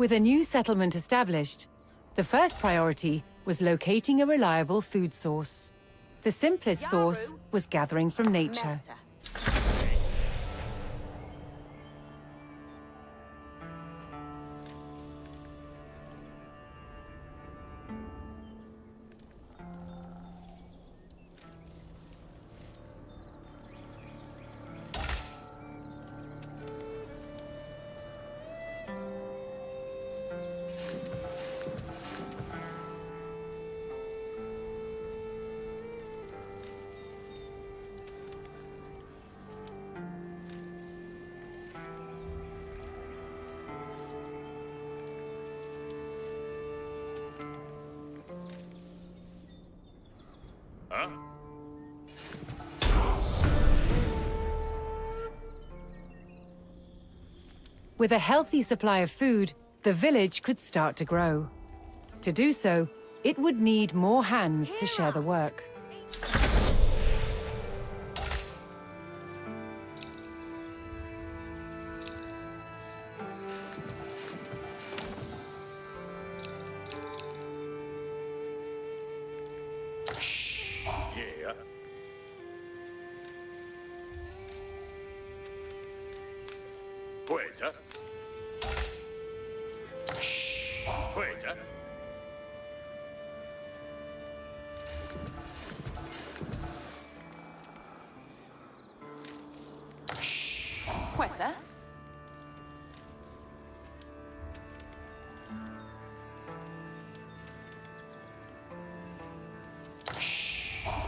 With a new settlement established, the first priority was locating a reliable food source. The simplest source was gathering from nature. With a healthy supply of food, the village could start to grow. To do so, it would need more hands to share the work. Yeah. Puerta. Puerta. Puerta.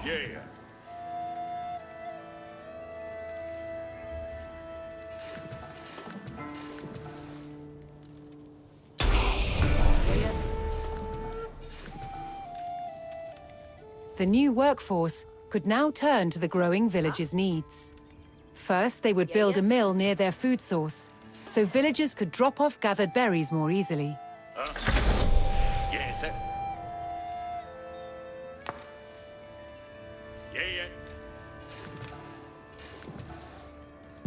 Yeah. The new workforce could now turn to the growing village's needs. First, they would build a mill near their food source, so villagers could drop off gathered berries more easily. Yes, sir. Yeah.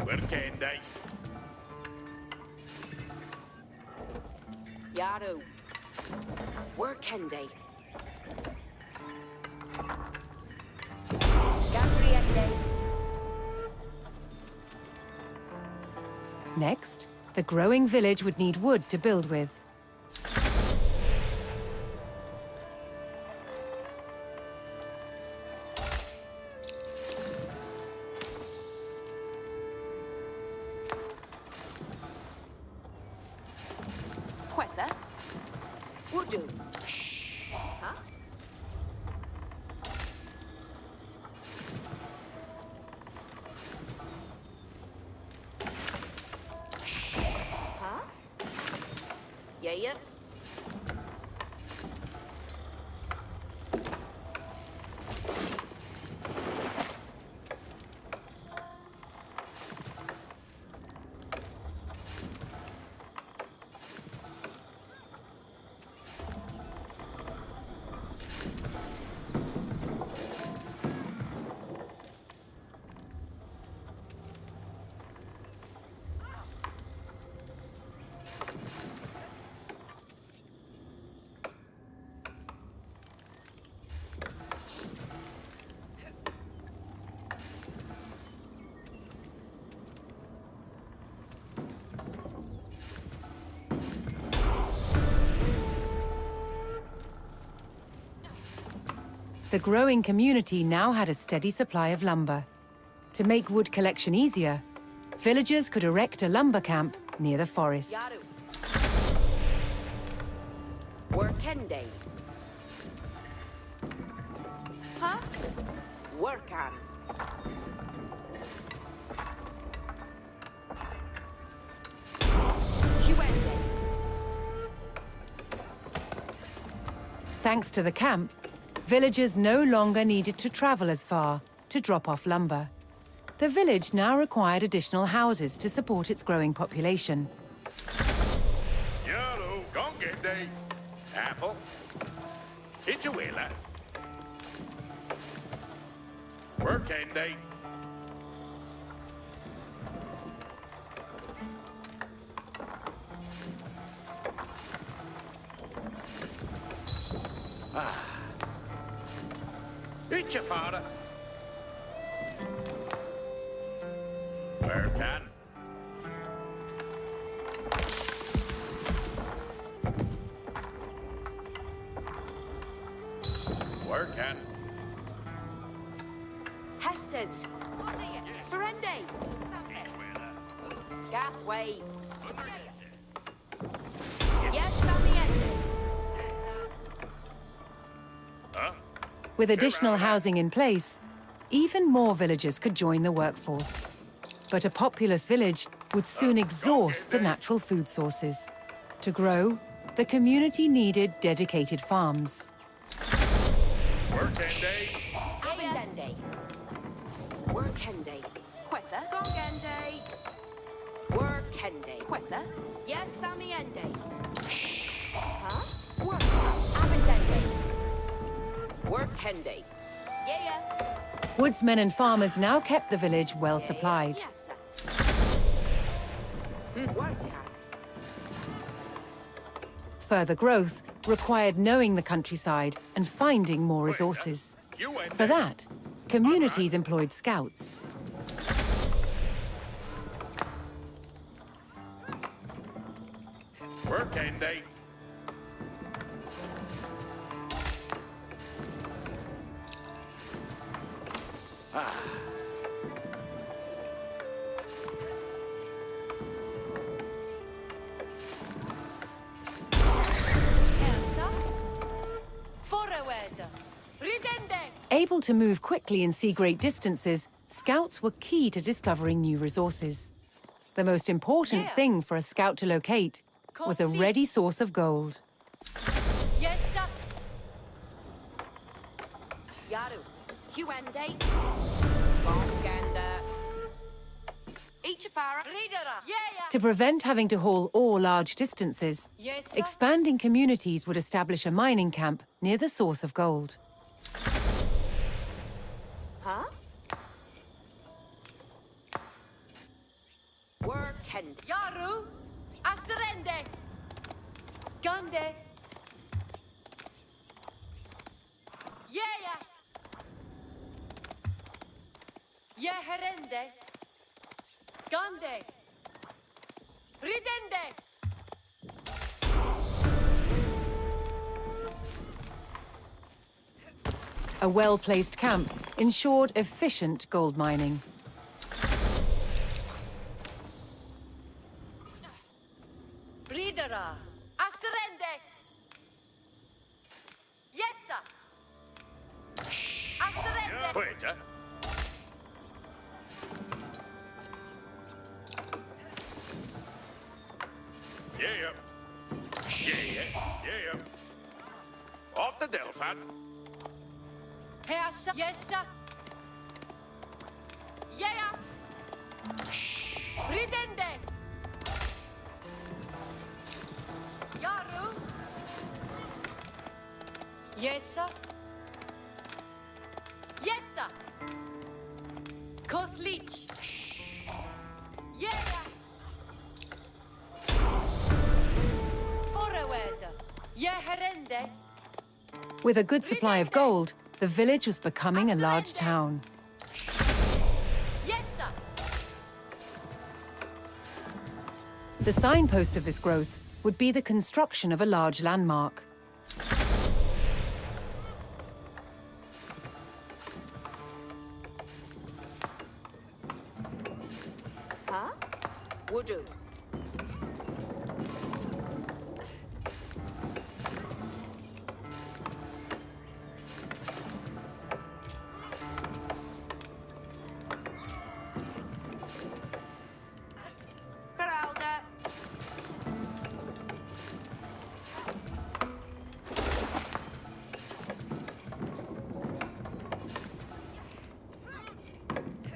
Where can they? Yaru. Where can they? Next, the growing village would need wood to build with. Puerta. Wudu. Huh? Huh? Yeah. The growing community now had a steady supply of lumber. To make wood collection easier, villagers could erect a lumber camp near the forest. Yaru. Where can they? Huh? Where can? Huende. Thanks to the camp, villagers no longer needed to travel as far to drop off lumber. The village now required additional houses to support its growing population. Yellow, come get they. Apple. It's a wheeler. Where can they? Eat your father. Where can? Where can? Hestes. Ferende. Gathway. Yes, Samiende. Huh? With additional housing in place, even more villagers could join the workforce. But a populous village would soon exhaust the natural food sources. To grow, the community needed dedicated farms. Working day. Abendende. Workende. Quetta. Gongende. Workende. Quetta. Yes, Samiende. Huh? Work. Abendende. Workende. Yeah. Woodsmen and farmers now kept the village well supplied. Yes, Work. Further growth required knowing the countryside and finding more resources. You went For that, communities employed scouts. Working day. Elsa. Forward. Ridende. Able to move quickly and see great distances, scouts were key to discovering new resources. The most important thing for a scout to locate was a ready source of gold. Yes, sir. Yaru. Huende. Gonganda. Ichafara. Ridera. Yeah. To prevent having to haul ore large distances, Yes, sir. expanding communities would establish a mining camp near the source of gold. Huh? Workend. Yaru. Asterende. Gande. Yeah. Yeherende. Gande. Ridende. A well-placed camp ensured efficient gold mining. Ridera. Asterende. Yes, sir. Asterende. Wait, huh? Yeah. Off the Delphan. Herrscher. Yes, sir. Yeah. Ridende. Yaru. Yes, sir. Yes, sir. Kothlich. Yeah. Forward. Yeherende. With a good supply of gold, the village was becoming a large town. Yes, sir. The signpost of this growth would be the construction of a large landmark. Huh? Wudu. Geralda.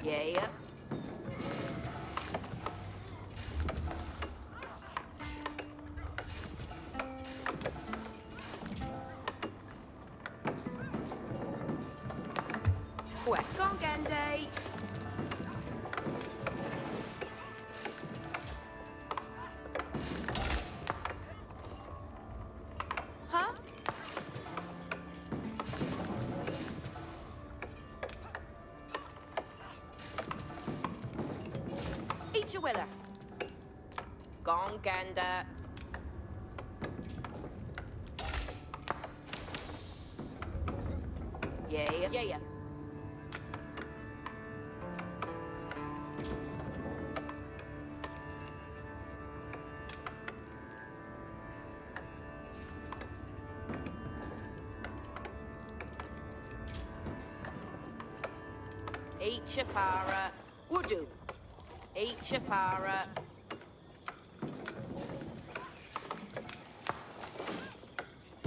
Yeah. Quick on Gande. Huh? Itchawilla. Gonganda. Yeah. Ichafara. Wudu. Ichafara.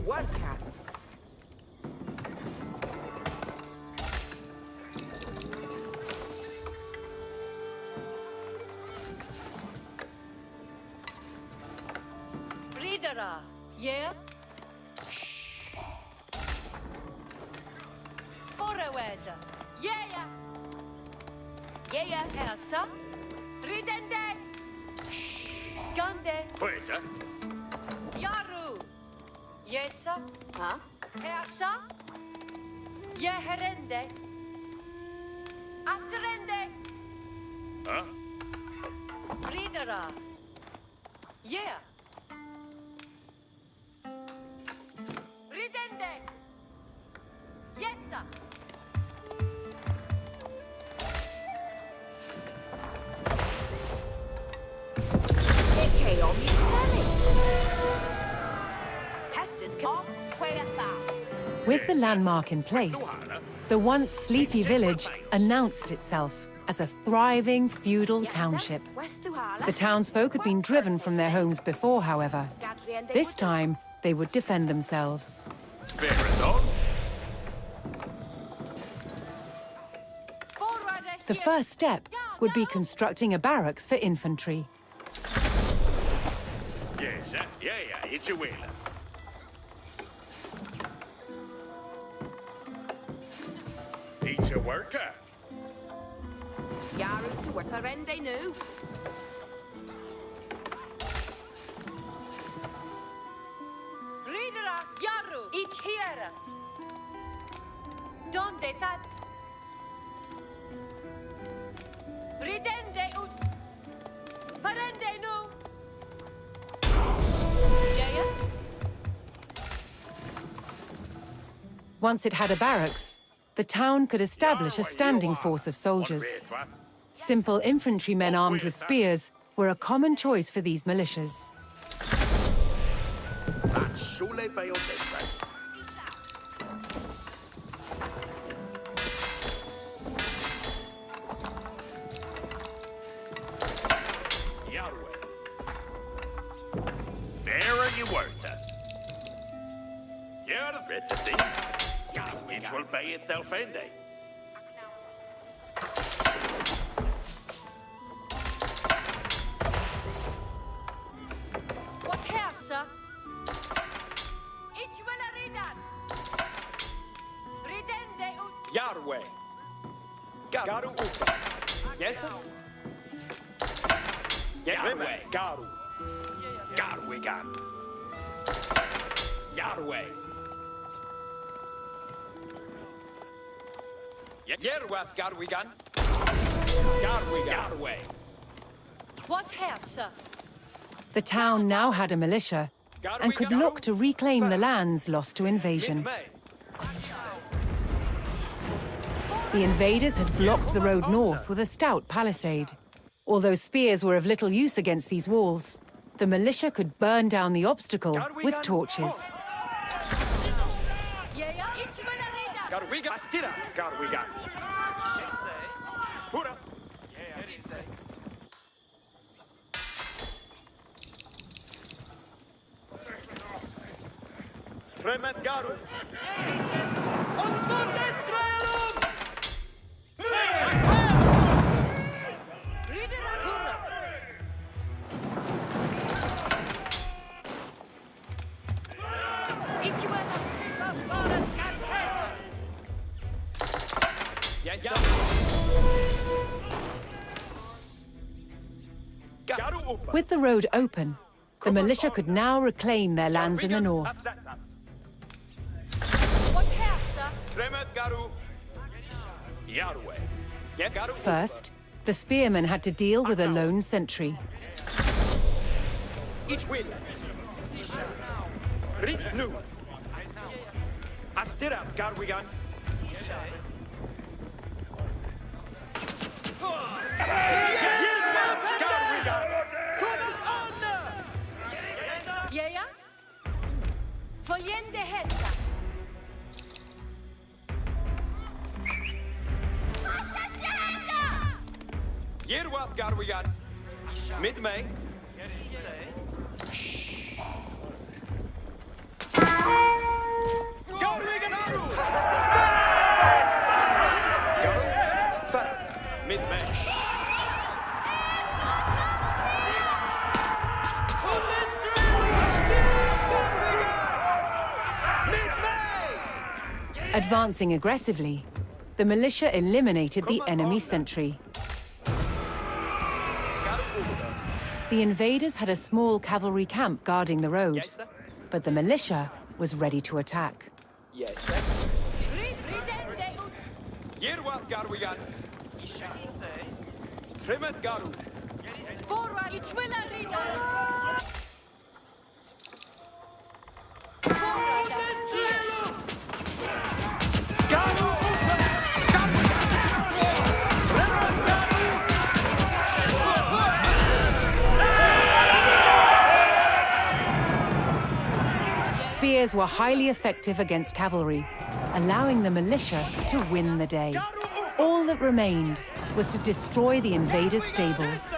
Worka. Ridera. Yeah? Forward. Yeah. Elsa. Ridende. Gande. Queta. Yaru. Yesa. Huh? Elsa. Yeherende. Asterende. Huh? Ridera. Yeah. Ridende. Yesa. Che on mi selling. Pestis come queta. With the landmark in place, the once sleepy village announced itself as a thriving feudal township. The townsfolk had been driven from their homes before, however. This time, they would defend themselves. Fair enough. The first step would be constructing a barracks for infantry. Yes, yeah, Itchawilla. Each a worker. Yaru to work rende nu. Ridera. Yaru. Ich here. Donde that? Ridende ut. Parende nu. Yeah. Once it had a barracks, the town could establish a standing force of soldiers. Simple infantrymen armed with spears were a common choice for these militias. That's Sule Bayotesa. Yarwe. Fairer you were to. You're the fit to thing. Which will pay if they'll fend it. What here, sir? Ich will ridan. Ridende ut. Yarwe. Garu upa. Yes, sir? Yarwe. Garu. Garwigan. Yarwe. Yerwath Garwigan. Garwigan. Yarwe. What here, sir? The town now had a militia and could look to reclaim the lands lost to invasion. The invaders had blocked the road north with a stout palisade. Although spears were of little use against these walls, the militia could burn down the obstacle with torches. Yeah, ich will ridan. Garwigan. Astira. Garwigan. Hurra. Remet Garu. Ridera hurra. Ich will. Yes, sir. Garu upa. With the road open, the militia could now reclaim their lands in the north. What here, sir? Remet Garu. Yarwe. Yeah, Garu. First, The spearmen had to deal with a lone sentry. Each will. Rit nu. Astirath Garwigan. Ja? Vollende Hester. Yerwath Garwigan. Mid May. Garwigan Aru! Garu. Farath. Mid May. Advancing aggressively, the militia eliminated the enemy sentry. The invaders had a small cavalry camp guarding the road, Yes, sir. but the militia was ready to attack. Yes, sir. Ridende. Yerwath Garwigan. Primeth Garu. Forward. Ichwila Rida. Forward. Here. Garu! Spears were highly effective against cavalry, allowing the militia to win the day. All that remained was to destroy the invaders' stables.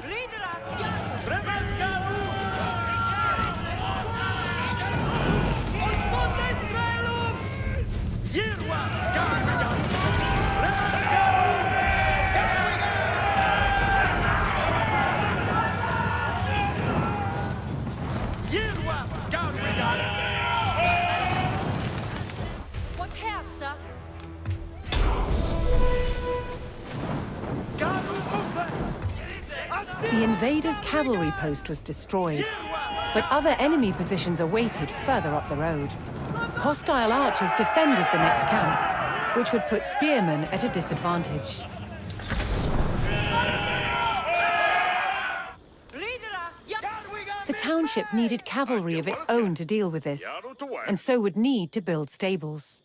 Ridra. Yasu. Primeth Garu! Und Fontes Trelum! Yerwath Garwigan. Primeth Garu! Yerwath Garwigan. What Hester? Garu Ufe! The invaders' cavalry post was destroyed, but other enemy positions awaited further up the road. Hostile archers defended the next camp, which would put spearmen at a disadvantage. Ridra. Yasu. The township needed cavalry of its own to deal with this, and so would need to build stables.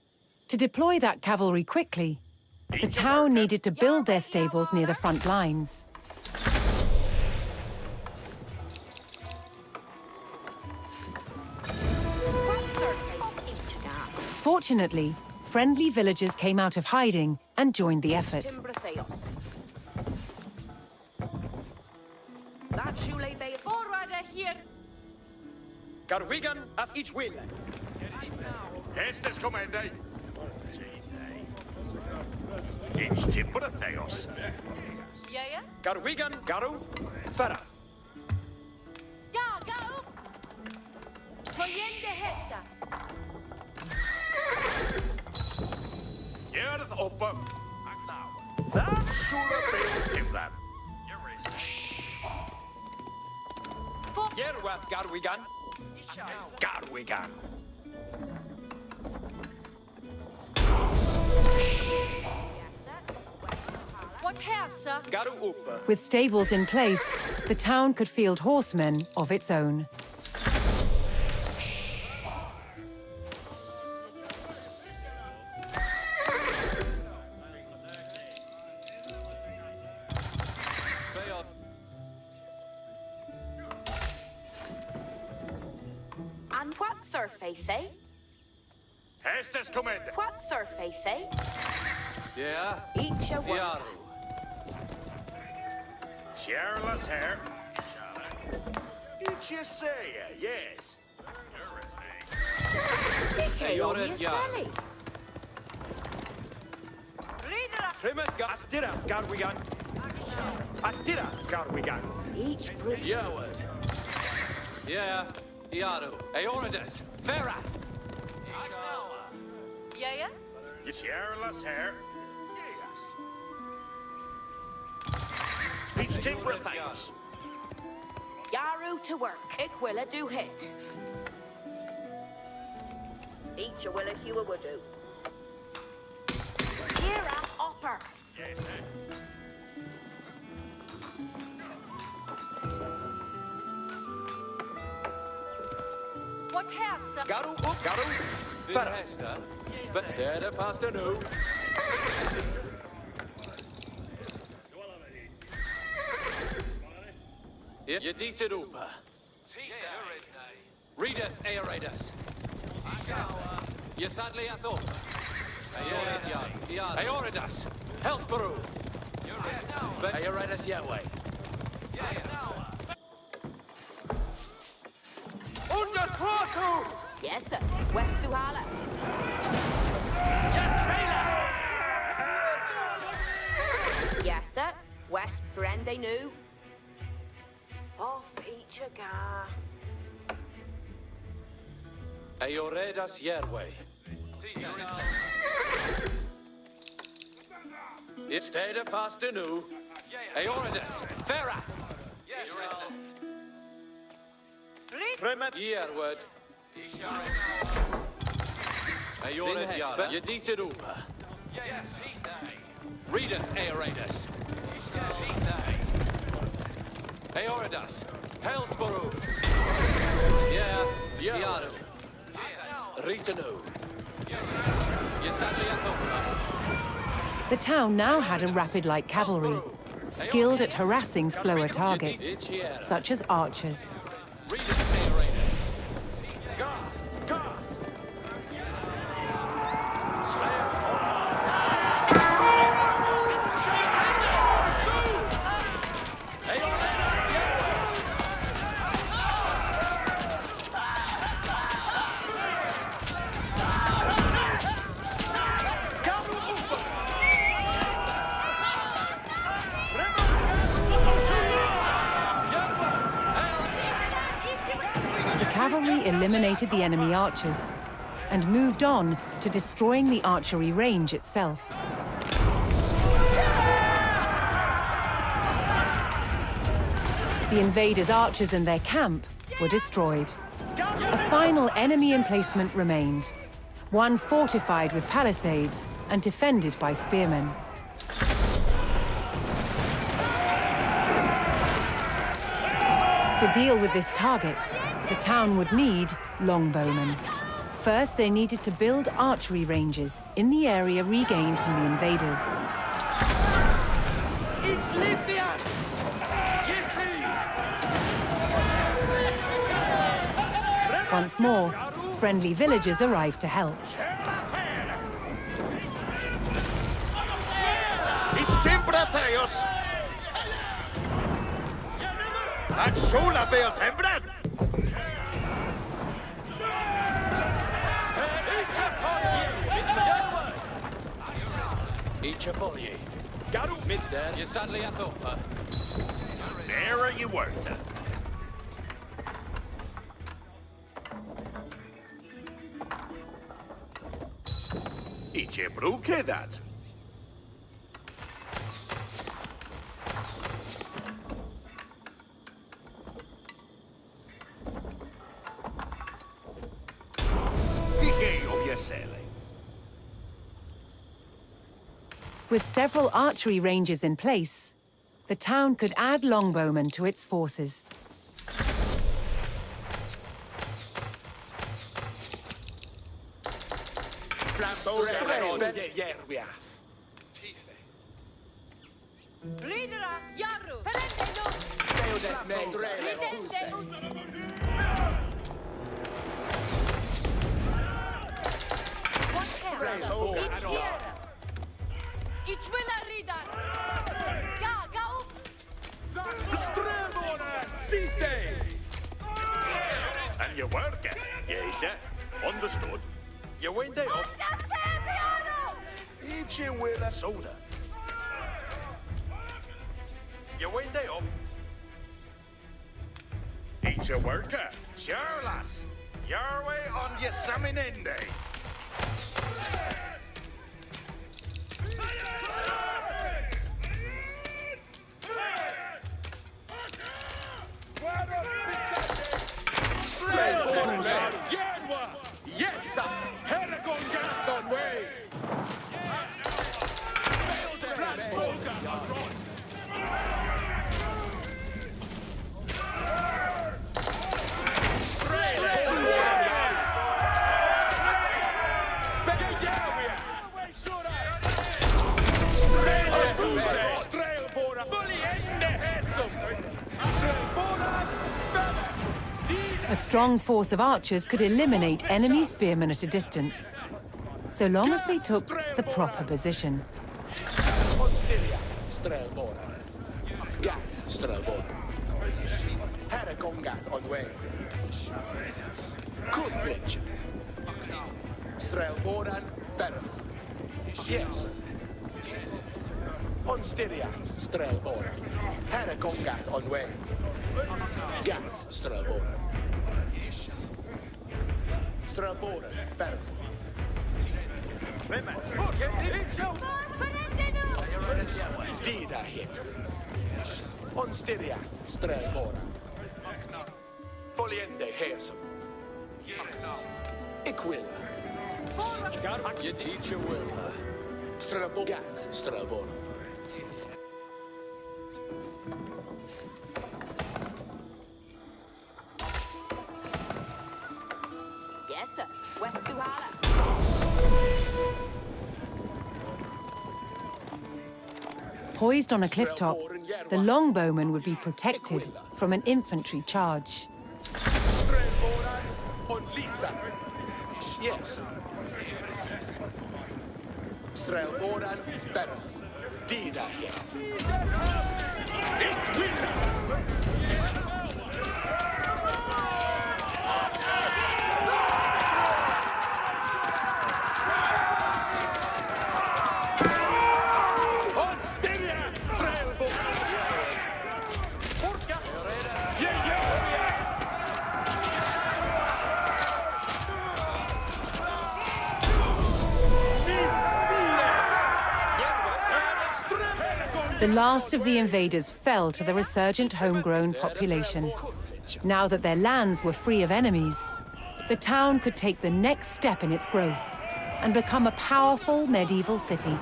To deploy that cavalry quickly, the town needed to build their stables near the front lines. Fortunately, friendly villagers came out of hiding and joined the effort. Timbratheos. That Shule Bay. Forward. Here. Garwigan as each will. Estes Comende. It's Timbratheos. Ja? Garwigan Garu. Farah. Ja, ga up. Vollende Hester. Yerth uppe. That Shula Bill Timlan. Yerwath Garwigan. Garwigan. What Hester? Garu Uppe. With stables in place, the town could field horsemen of its own. And what surface, eh? Estes Comende. What surface, eh? Yeah. Each a one. Yaru. Cheerless hair. Did you say yes? Hey, on your silly. Ridra. Primeth Astirath Garwigan. Astirath Garwigan. Each bridge. Yawad. Yeah. Yaru. Aeonidas. Ferath. Ja? Cheerless hair. It's Timbratheos. Yaru to work. Ik willa do hit. Each a willa Hua would do. Ira opper. Yes, sir. What house, sir? Garu up, Garu. Ferhesta. Bestede pasta nu. Yedita Upa. Readeth Aeradus. Yasadli Athor. Aeradus. Hellsperu. Aeradus Yahweh. Under Kratu! Yes, sir. West Duhala. Yes, sir. West Brende New. Off each a gar. Aeradus Yahweh. Istede pasta nu. Aeradus. Ferath. Premet Yerward. Aeorad Yara. Yedita Upa. Readeth Aeradus. Aeradus. Hellsperu. Yeah. Yadu. Ritanu. Yasadli Athora. The town now had a rapid light cavalry, skilled at harassing slower targets, such as archers. Readeth Aeradus. God. God. Slayer. The cavalry eliminated the enemy archers and moved on to destroying the archery range itself. The invaders' archers and their camp were destroyed. A final enemy emplacement remained, one fortified with palisades and defended by spearmen. To deal with this target, the town would need longbowmen. First, they needed to build archery ranges in the area regained from the invaders. It's Libya! Once more, friendly villagers arrived to help. It's Timbratheos! That's Sola Bale Timbran! Ichapoye. Garu! Midstead. Yasadli Athopa. There are you worth it. Iche bruke that. With several archery ranges in place, the town could add longbowmen to its forces. Ridera, Yaru, Perende no. What house? Each year. Each will I read that. Ga up. And you work it. Yes, sir. Understood. You went day off. Each you will a soda. You went day off. Each a worker. Sure, lass. Your way on your salmon end day. A strong force of archers could eliminate enemy spearmen at a distance, so long as they took the proper position. Constilia, Strelbora. Gath, Strelbora. Herrekongath on way. Kudfletch. Strelboran, Berth. Yes. Constilia, Strelbora. Herrekongath on way. Gath, Strelbora. Strelbora, Berth. Dida hit. Onstiria, Strelbora. Foliente Hesum. Iquilla. Yet each a will. Strelbogath, Strelbora. Yes, sir. West Duhala. Poised on a cliff top, the longbowman would be protected from an infantry charge. Strelbora on Lisa. Yes. Strelbora, Berth. Dida hit. Iquilla. The last of the invaders fell to the resurgent homegrown population. Now that their lands were free of enemies, the town could take the next step in its growth and become a powerful medieval city.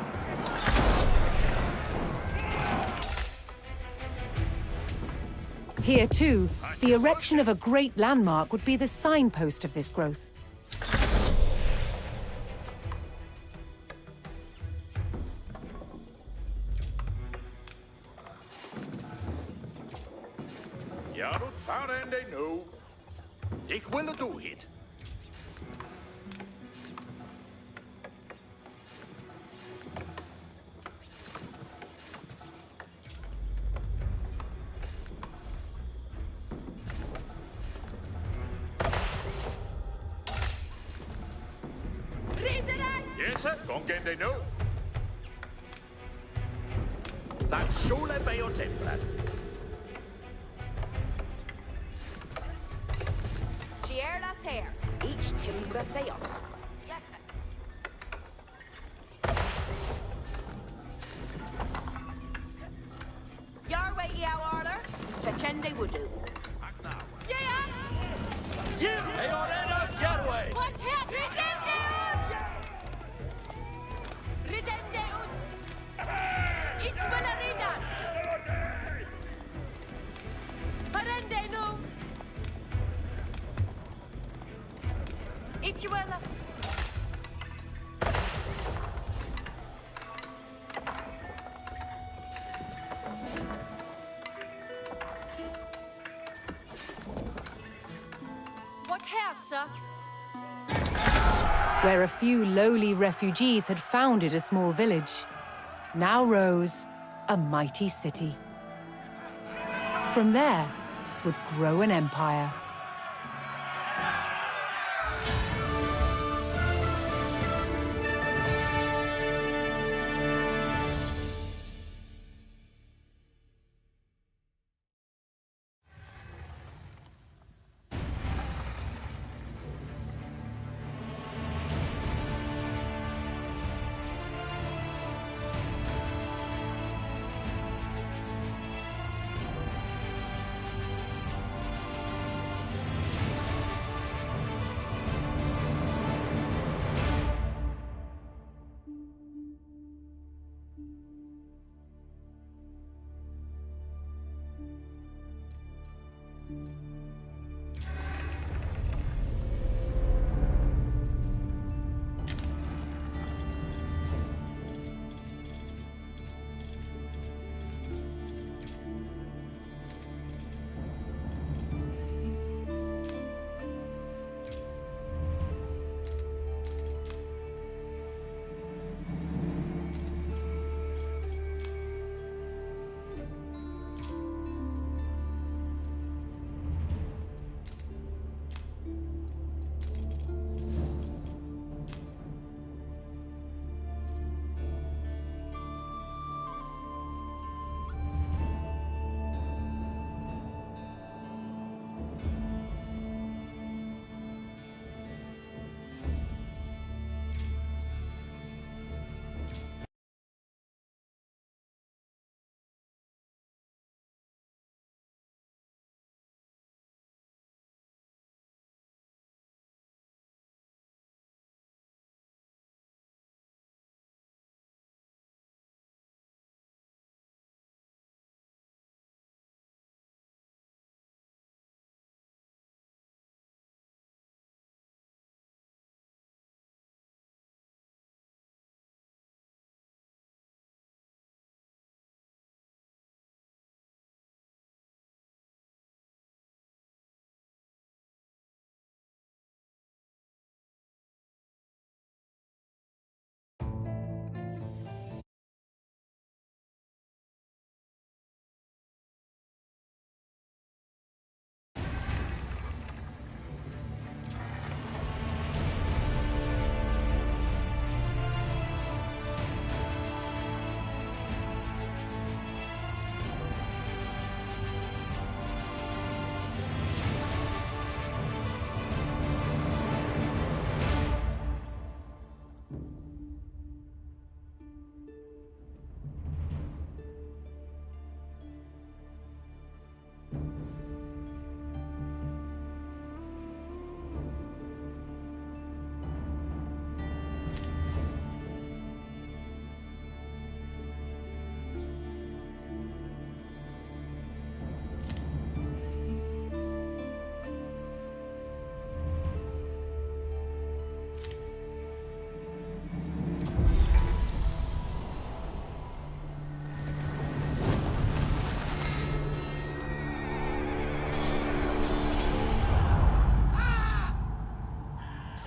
Here, too, the erection of a great landmark would be the signpost of this growth. Ja, doet farende nu. Ik wil het doen, hit. Yes, sir. Congen de nu. Dat sole bij ons templar. Chierlas hair. Each timber theos. Yes, sir. Your way, Arler. Fachende would do. Yeah! Hey, on Enos, Yarway! What happened? Ridendeun! Ich will a ridan! Parendenu! Ich will a... What house, sir? Where a few lowly refugees had founded a small village, now rose a mighty city. From there would grow an empire.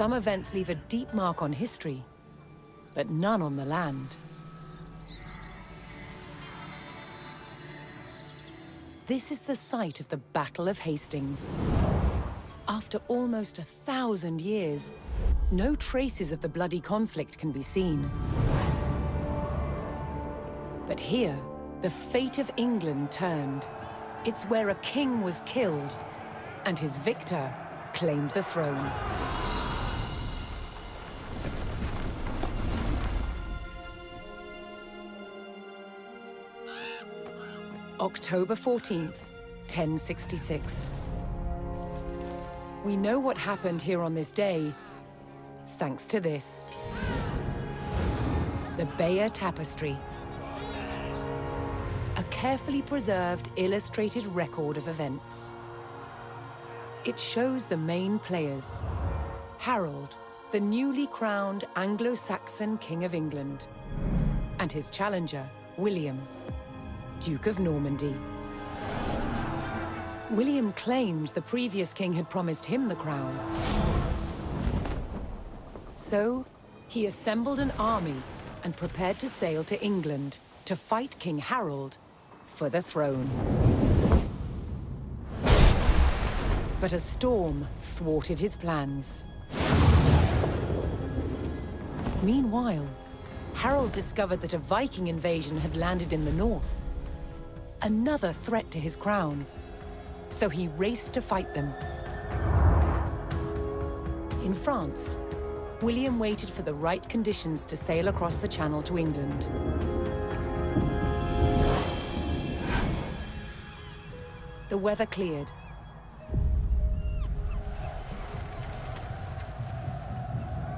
Some events leave a deep mark on history, but none on the land. This is the site of the Battle of Hastings. After almost 1,000 years, no traces of the bloody conflict can be seen. But here, the fate of England turned. It's where a king was killed, and his victor claimed the throne. October 14th, 1066. We know what happened here on this day, thanks to this. The Bayeux Tapestry. A carefully preserved, illustrated record of events. It shows the main players. Harold, the newly crowned Anglo-Saxon King of England, and his challenger, William, Duke of Normandy. William claimed the previous king had promised him the crown. So, he assembled an army and prepared to sail to England to fight King Harold for the throne. But a storm thwarted his plans. Meanwhile, Harold discovered that a Viking invasion had landed in the north. Another threat to his crown. So he raced to fight them. In France, William waited for the right conditions to sail across the Channel to England. The weather cleared.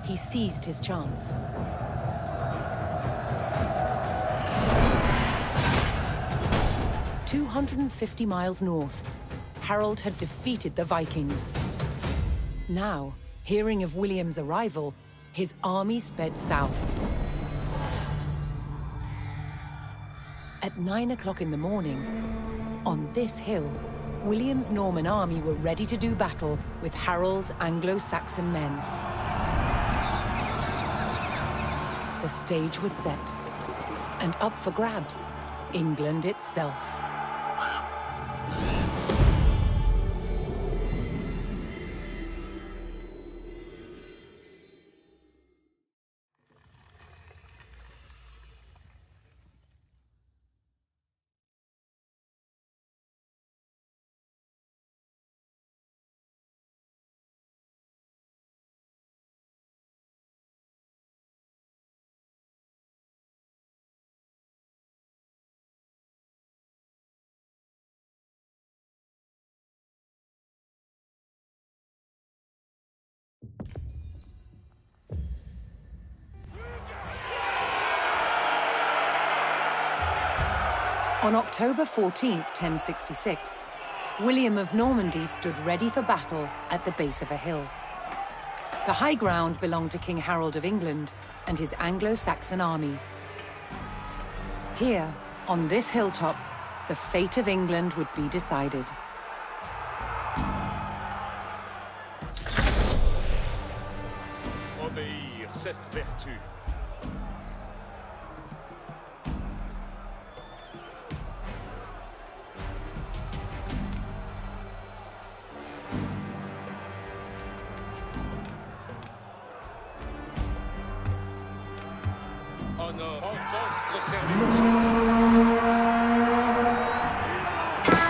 He seized his chance. 250 miles north, Harold had defeated the Vikings. Now, hearing of William's arrival, his army sped south. At 9 o'clock in the morning, on this hill, William's Norman army were ready to do battle with Harold's Anglo-Saxon men. The stage was set, and up for grabs, England itself. On October 14th, 1066, William of Normandy stood ready for battle at the base of a hill. The high ground belonged to King Harold of England and his Anglo-Saxon army. Here, on this hilltop, the fate of England would be decided. Obéir, c'est vertu.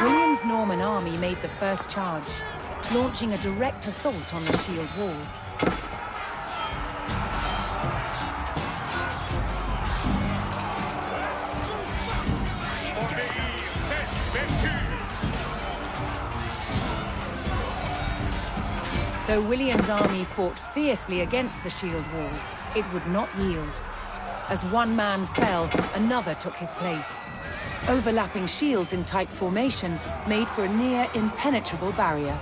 William's Norman army made the first charge, launching a direct assault on the shield wall. Though William's army fought fiercely against the shield wall, it would not yield. As one man fell, another took his place. Overlapping shields in tight formation made for a near impenetrable barrier.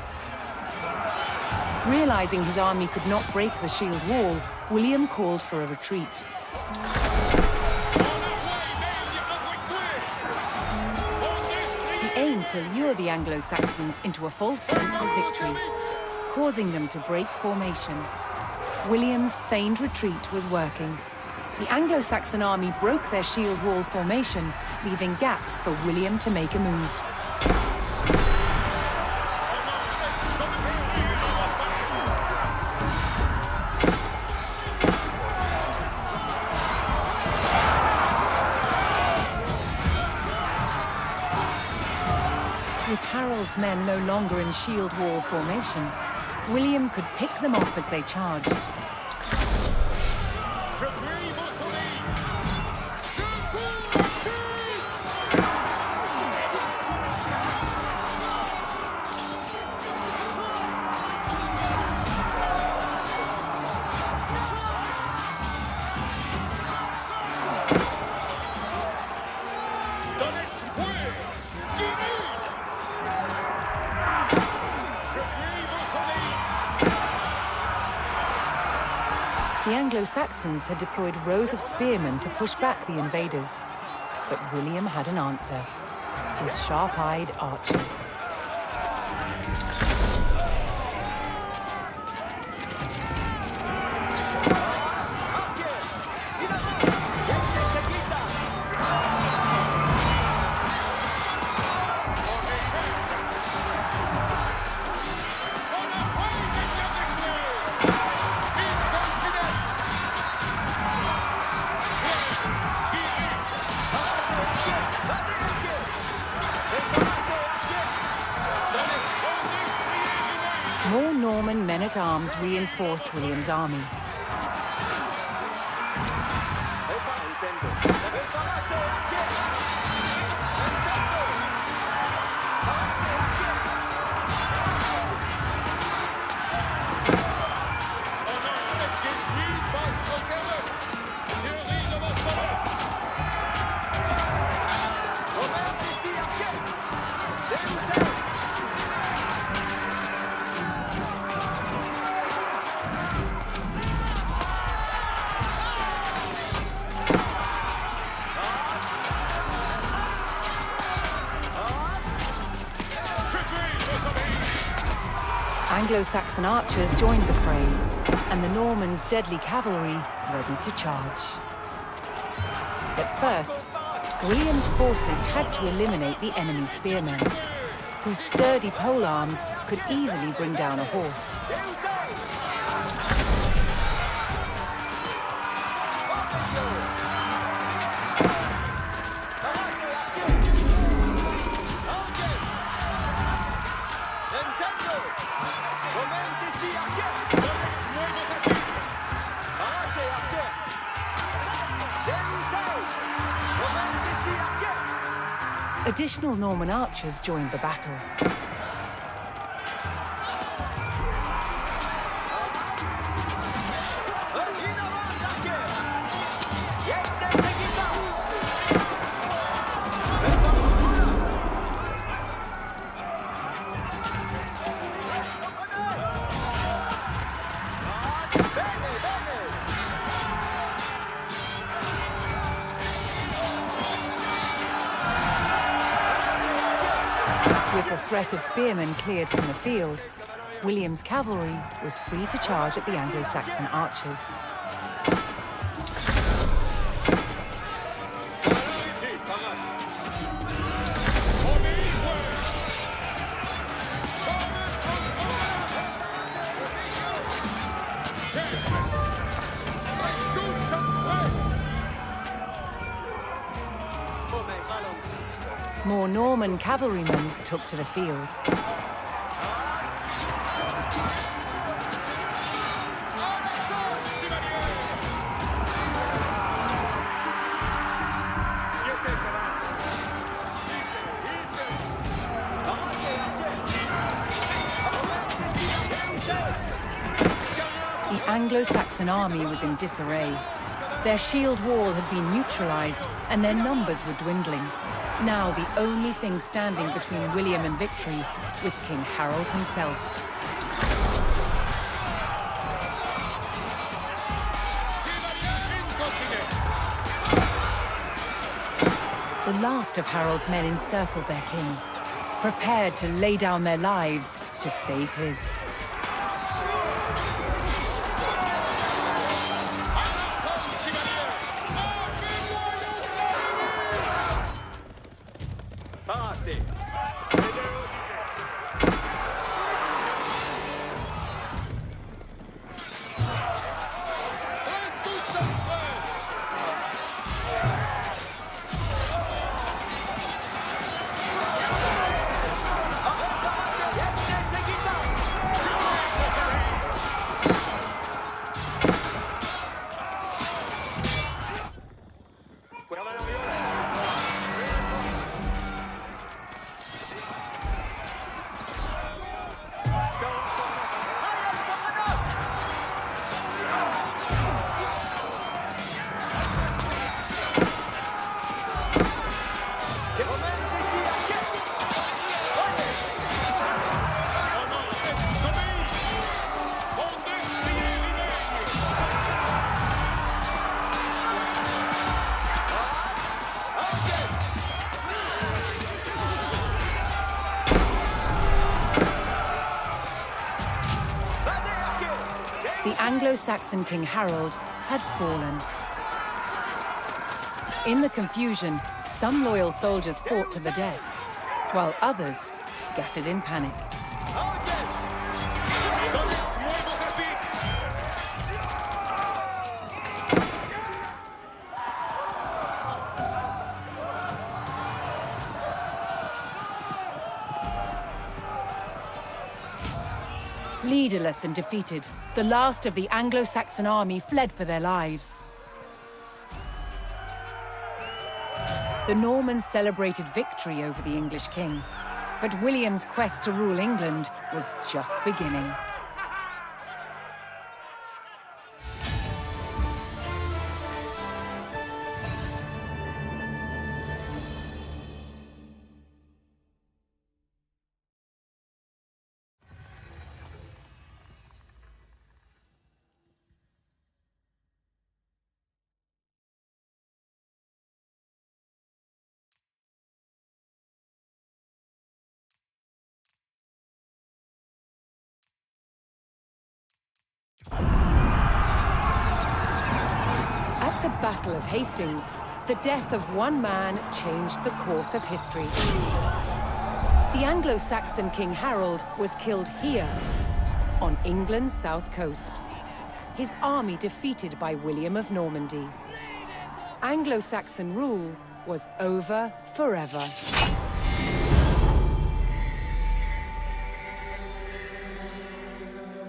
Realizing his army could not break the shield wall, William called for a retreat. He aimed to lure the Anglo-Saxons into a false sense of victory, causing them to break formation. William's feigned retreat was working. The Anglo-Saxon army broke their shield wall formation, leaving gaps for William to make a move. With Harold's men no longer in shield wall formation, William could pick them off as they charged. The Anglo-Saxons had deployed rows of spearmen to push back the invaders. But William had an answer: his sharp-eyed archers. More Norman men-at-arms reinforced William's army. Anglo-Saxon archers joined the fray, and the Normans' deadly cavalry ready to charge. But first, William's forces had to eliminate the enemy spearmen, whose sturdy polearms could easily bring down a horse. Additional Norman archers joined the battle. With the threat of spearmen cleared from the field, William's cavalry was free to charge at the Anglo-Saxon archers. More Norman cavalrymen took to the field. The Anglo-Saxon army was in disarray. Their shield wall had been neutralized, and their numbers were dwindling. Now the only thing standing between William and victory was King Harold himself. The last of Harold's men encircled their king, prepared to lay down their lives to save his. Anglo-Saxon King Harold had fallen. In the confusion, some loyal soldiers fought to the death, while others scattered in panic. Leaderless and defeated, the last of the Anglo-Saxon army fled for their lives. The Normans celebrated victory over the English king, but William's quest to rule England was just beginning. At the Battle of Hastings, the death of one man changed the course of history. The Anglo-Saxon King Harold was killed here, on England's south coast. His army defeated by William of Normandy. Anglo-Saxon rule was over forever.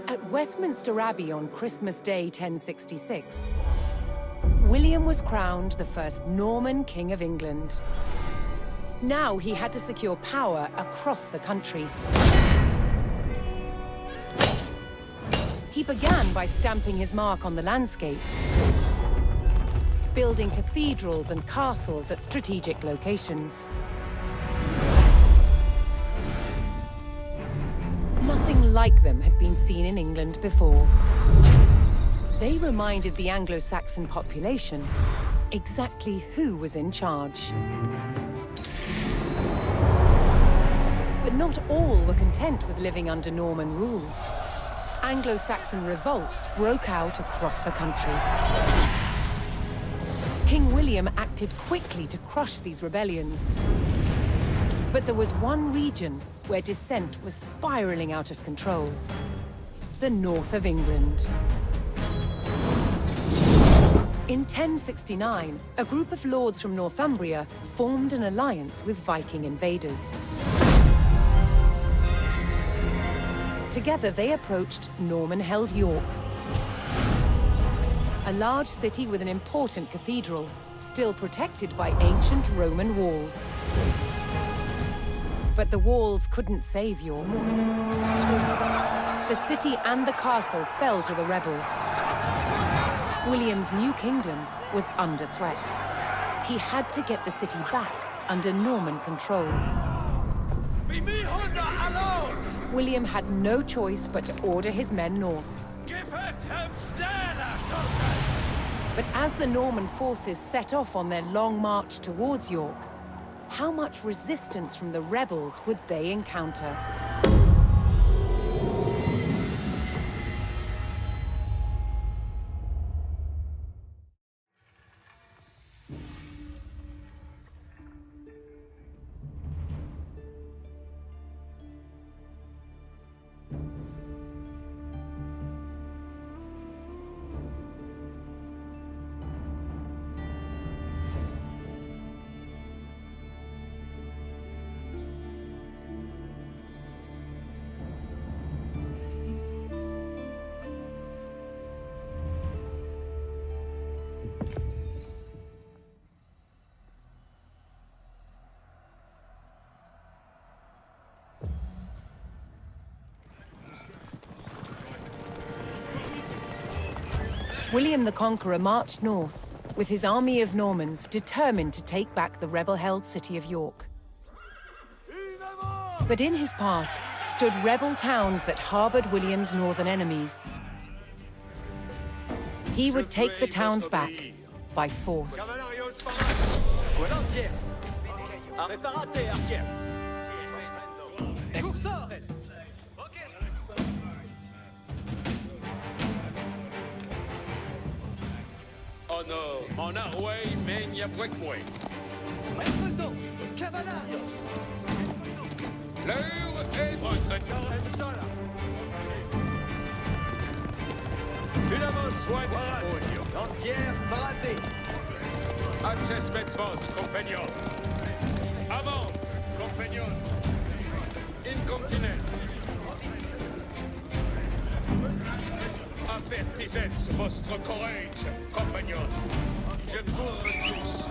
At Westminster Abbey on Christmas Day 1066, William was crowned the first Norman King of England. Now he had to secure power across the country. He began by stamping his mark on the landscape, building cathedrals and castles at strategic locations. Nothing like them had been seen in England before. They reminded the Anglo-Saxon population exactly who was in charge. But not all were content with living under Norman rule. Anglo-Saxon revolts broke out across the country. King William acted quickly to crush these rebellions. But there was one region where dissent was spiraling out of control: the north of England. In 1069, a group of lords from Northumbria formed an alliance with Viking invaders. Together, they approached Norman-held York, a large city with an important cathedral, still protected by ancient Roman walls. But the walls couldn't save York. The city and the castle fell to the rebels. William's new kingdom was under threat. He had to get the city back under Norman control. William had no choice but to order his men north. But as the Norman forces set off on their long march towards York, how much resistance from the rebels would they encounter? William the Conqueror marched north, with his army of Normans determined to take back the rebel-held city of York. But in his path stood rebel towns that harbored William's northern enemies. He would take the towns back by force. no, mon arway menia brekwe. L'heure est retraitante. Une avance soigne. L'entière sparate. Access vos, compagnon. Avant, compagnon. Incontinent. Avertisez votre courage, compagnon. Je cours sus.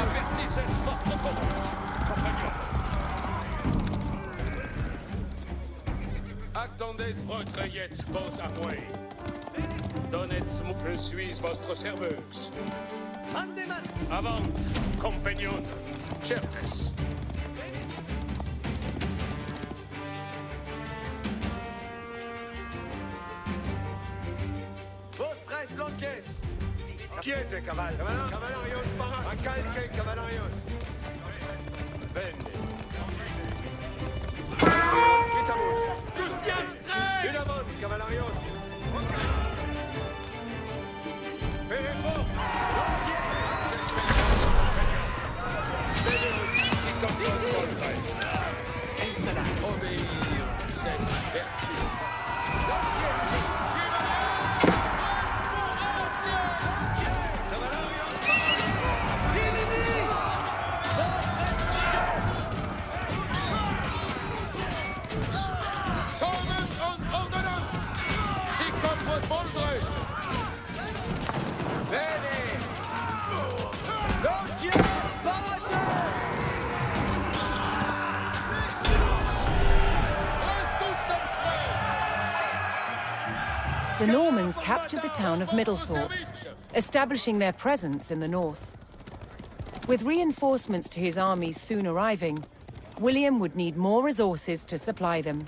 Avertisez votre courage, compagnon. Attendez retrayez vos armées. Donnez-moi, je suis votre serveuse. Avant, compagnon. Certes. Vostres lonques. Quiete, caval. Cavalarios para. Acalque, cavalarios. Vende. Quitamos. Sustiens. Une avance, cavalarios. Fais fort. Obéir, c'est vertu. Solus und Ordnance! Sie kommt vollbreut! Bene. L'entière sparate. The Normans captured the town of Middlethorpe, establishing their presence in the north. With reinforcements to his armies soon arriving, William would need more resources to supply them.